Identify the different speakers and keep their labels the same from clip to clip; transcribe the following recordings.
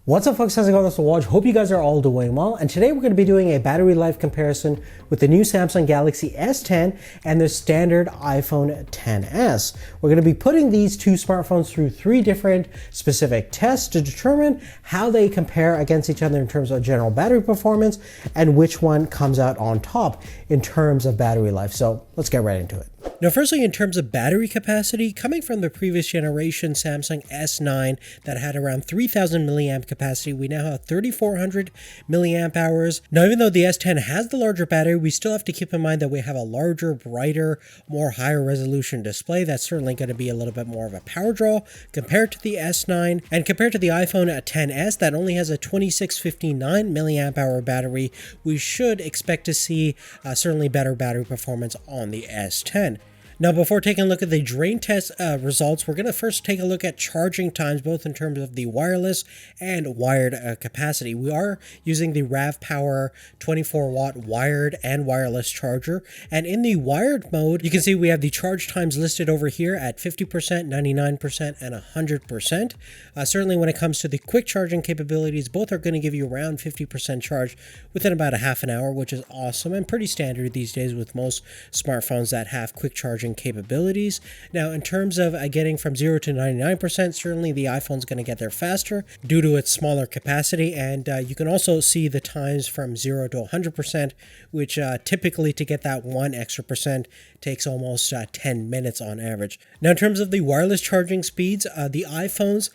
Speaker 1: What's up folks, how's it going? This is Watch. Hope you guys are all doing well. And today we're going to be doing a battery life comparison with the new Samsung Galaxy S10 and the standard iPhone XS. We're going to be putting these two smartphones through three different specific tests to determine how they compare against each other in terms of general battery performance and which one comes out on top in terms of battery life. So let's get right into it. Now, firstly, in terms of battery capacity, coming from the previous generation Samsung S9 that had around 3,000 milliamp capacity, we now have 3,400 milliamp hours. Now, even though the S10 has the larger battery, we still have to keep in mind that we have a larger, brighter, more higher resolution display. That's certainly going to be a little bit more of a power draw compared to the S9. And compared to the iPhone XS that only has a 2659 milliamp hour battery, we should expect to see certainly better battery performance on the S10. Now, before taking a look at the drain test results, we're going to first take a look at charging times, both in terms of the wireless and wired capacity. We are using the RAV Power 24-watt wired and wireless charger. And in the wired mode, you can see we have the charge times listed over here at 50%, 99%, and 100%. Certainly when it comes to the quick charging capabilities, both are going to give you around 50% charge within about a half an hour, which is awesome and pretty standard these days with most smartphones that have quick charging capabilities. Now, in terms of getting from 0 to 99%, certainly the iPhone's going to get there faster due to its smaller capacity, and you can also see the times from 0 to 100%, which typically to get that 1 extra percent takes almost 10 minutes on average. Now, in terms of the wireless charging speeds, the iPhones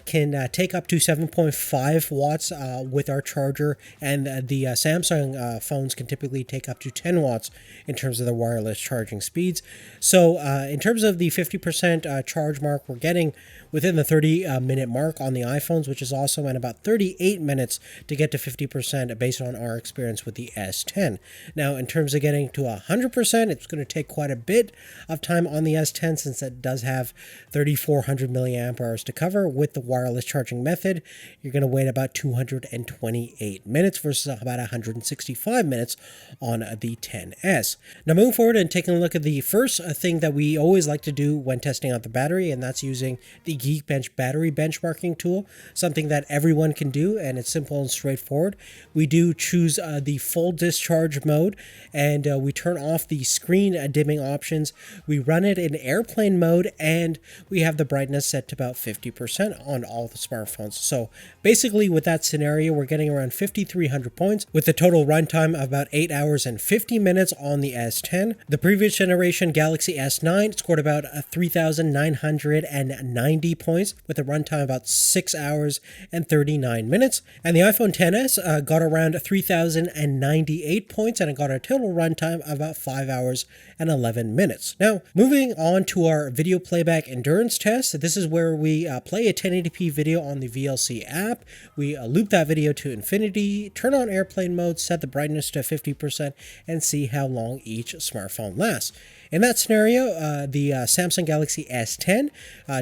Speaker 1: can take up to 7.5 watts with our charger, and the Samsung phones can typically take up to 10 watts in terms of the wireless charging speeds. So in terms of the 50% charge mark, we're getting within the 30-minute mark on the iPhones, which is awesome, and about 38 minutes to get to 50% based on our experience with the S10. Now, in terms of getting to 100%, it's going to take quite a bit of time on the S10 since it does have 3,400 milliamp hours to cover. With the wireless charging method, you're going to wait about 228 minutes versus about 165 minutes on the XS. Now, moving forward and taking a look at the first thing that we always like to do when testing out the battery, and that's using the Geekbench battery benchmarking tool, something that everyone can do, and it's simple and straightforward. We do choose the full discharge mode, and we turn off the screen dimming options. We run it in airplane mode, and we have the brightness set to about 50% on all the smartphones. So basically with that scenario, we're getting around 5,300 points with a total runtime of about 8 hours and 50 minutes on the S10. The previous generation Galaxy S9 scored about 3,990 points with a runtime about 6 hours and 39 minutes. And the iPhone XS got around 3,098 points and it got a total runtime of about 5 hours and 11 minutes. Now, moving on to our video playback endurance test. This is where we play a 1080p video on the VLC app. We loop that video to infinity, turn on airplane mode, set the brightness to 50%, and see how long each smartphone lasts. In that scenario, the Samsung Galaxy S10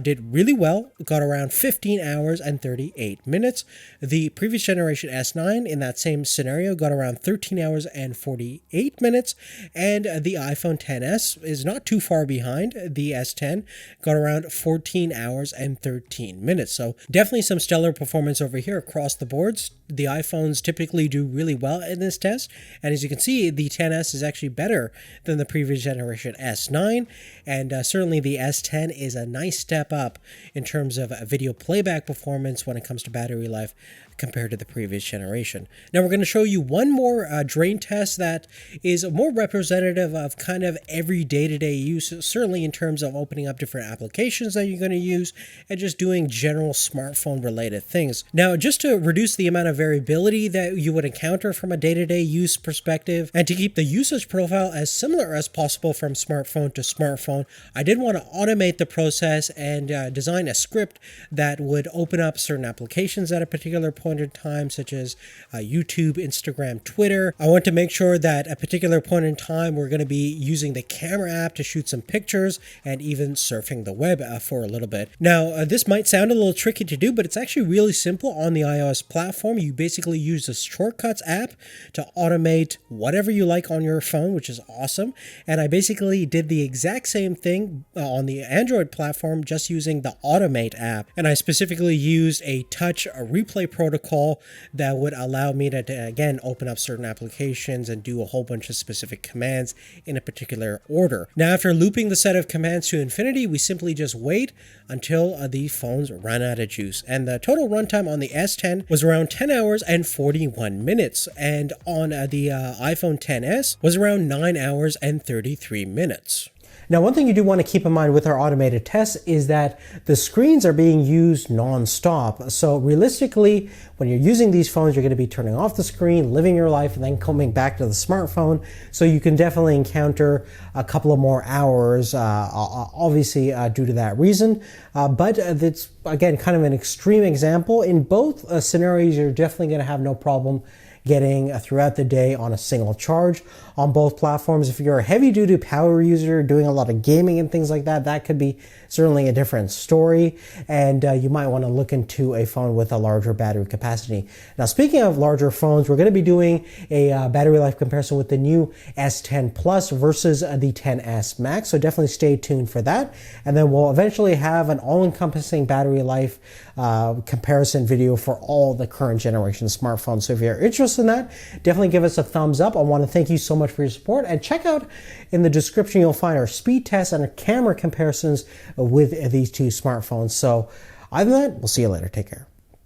Speaker 1: did really well, got around 15 hours and 38 minutes. The previous generation S9 in that same scenario got around 13 hours and 48 minutes, and the iPhone XS is not too far behind. The S10 got around 14 hours and 13 minutes. So definitely some stellar performance over here across the boards. The iPhones typically do really well in this test, and as you can see, the XS is actually better than the previous generation S9, and certainly the S10 is a nice step up in terms of video playback performance when it comes to battery life compared to the previous generation. Now we're going to show you one more drain test that is more representative of kind of every day-to-day use, certainly in terms of opening up different applications that you're going to use and just doing general smartphone related things. Now, just to reduce the amount of variability that you would encounter from a day-to-day use perspective and to keep the usage profile as similar as possible from smartphone to smartphone, I did want to automate the process and design a script that would open up certain applications at a particular point in time, such as YouTube, Instagram, Twitter. I want to make sure that at a particular point in time, we're going to be using the camera app to shoot some pictures and even surfing the web for a little bit. Now, this might sound a little tricky to do, but it's actually really simple on the iOS platform. You basically use the Shortcuts app to automate whatever you like on your phone, which is awesome. And I basically did did the exact same thing on the Android platform just using the Automate app. And I specifically used a touch replay protocol that would allow me to, again, open up certain applications and do a whole bunch of specific commands in a particular order. Now, after looping the set of commands to infinity, we simply just wait until the phones run out of juice. And the total runtime on the S10 was around 10 hours and 41 minutes. And on the iPhone XS was around 9 hours and 33 minutes. Now, one thing you do want to keep in mind with our automated tests is that the screens are being used non-stop. So realistically, when you're using these phones, you're going to be turning off the screen, living your life, and then coming back to the smartphone. So you can definitely encounter a couple of more hours, obviously due to that reason. But it's, again, kind of an extreme example. In both scenarios, you're definitely going to have no problem getting throughout the day on a single charge on both platforms. If you're a heavy-duty power user doing a lot of gaming and things like that, that could be certainly a different story, and you might want to look into a phone with a larger battery capacity. Now, speaking of larger phones, we're going to be doing a battery life comparison with the new S10 Plus versus the XS Max, so definitely stay tuned for that. And then we'll eventually have an all-encompassing battery life comparison video for all the current generation smartphones. So if you're interested in that, definitely give us a thumbs up. I want to thank you so much for your support, and check out in the description, you'll find our speed tests and our camera comparisons with these two smartphones. So other than that, we'll see you later. Take care.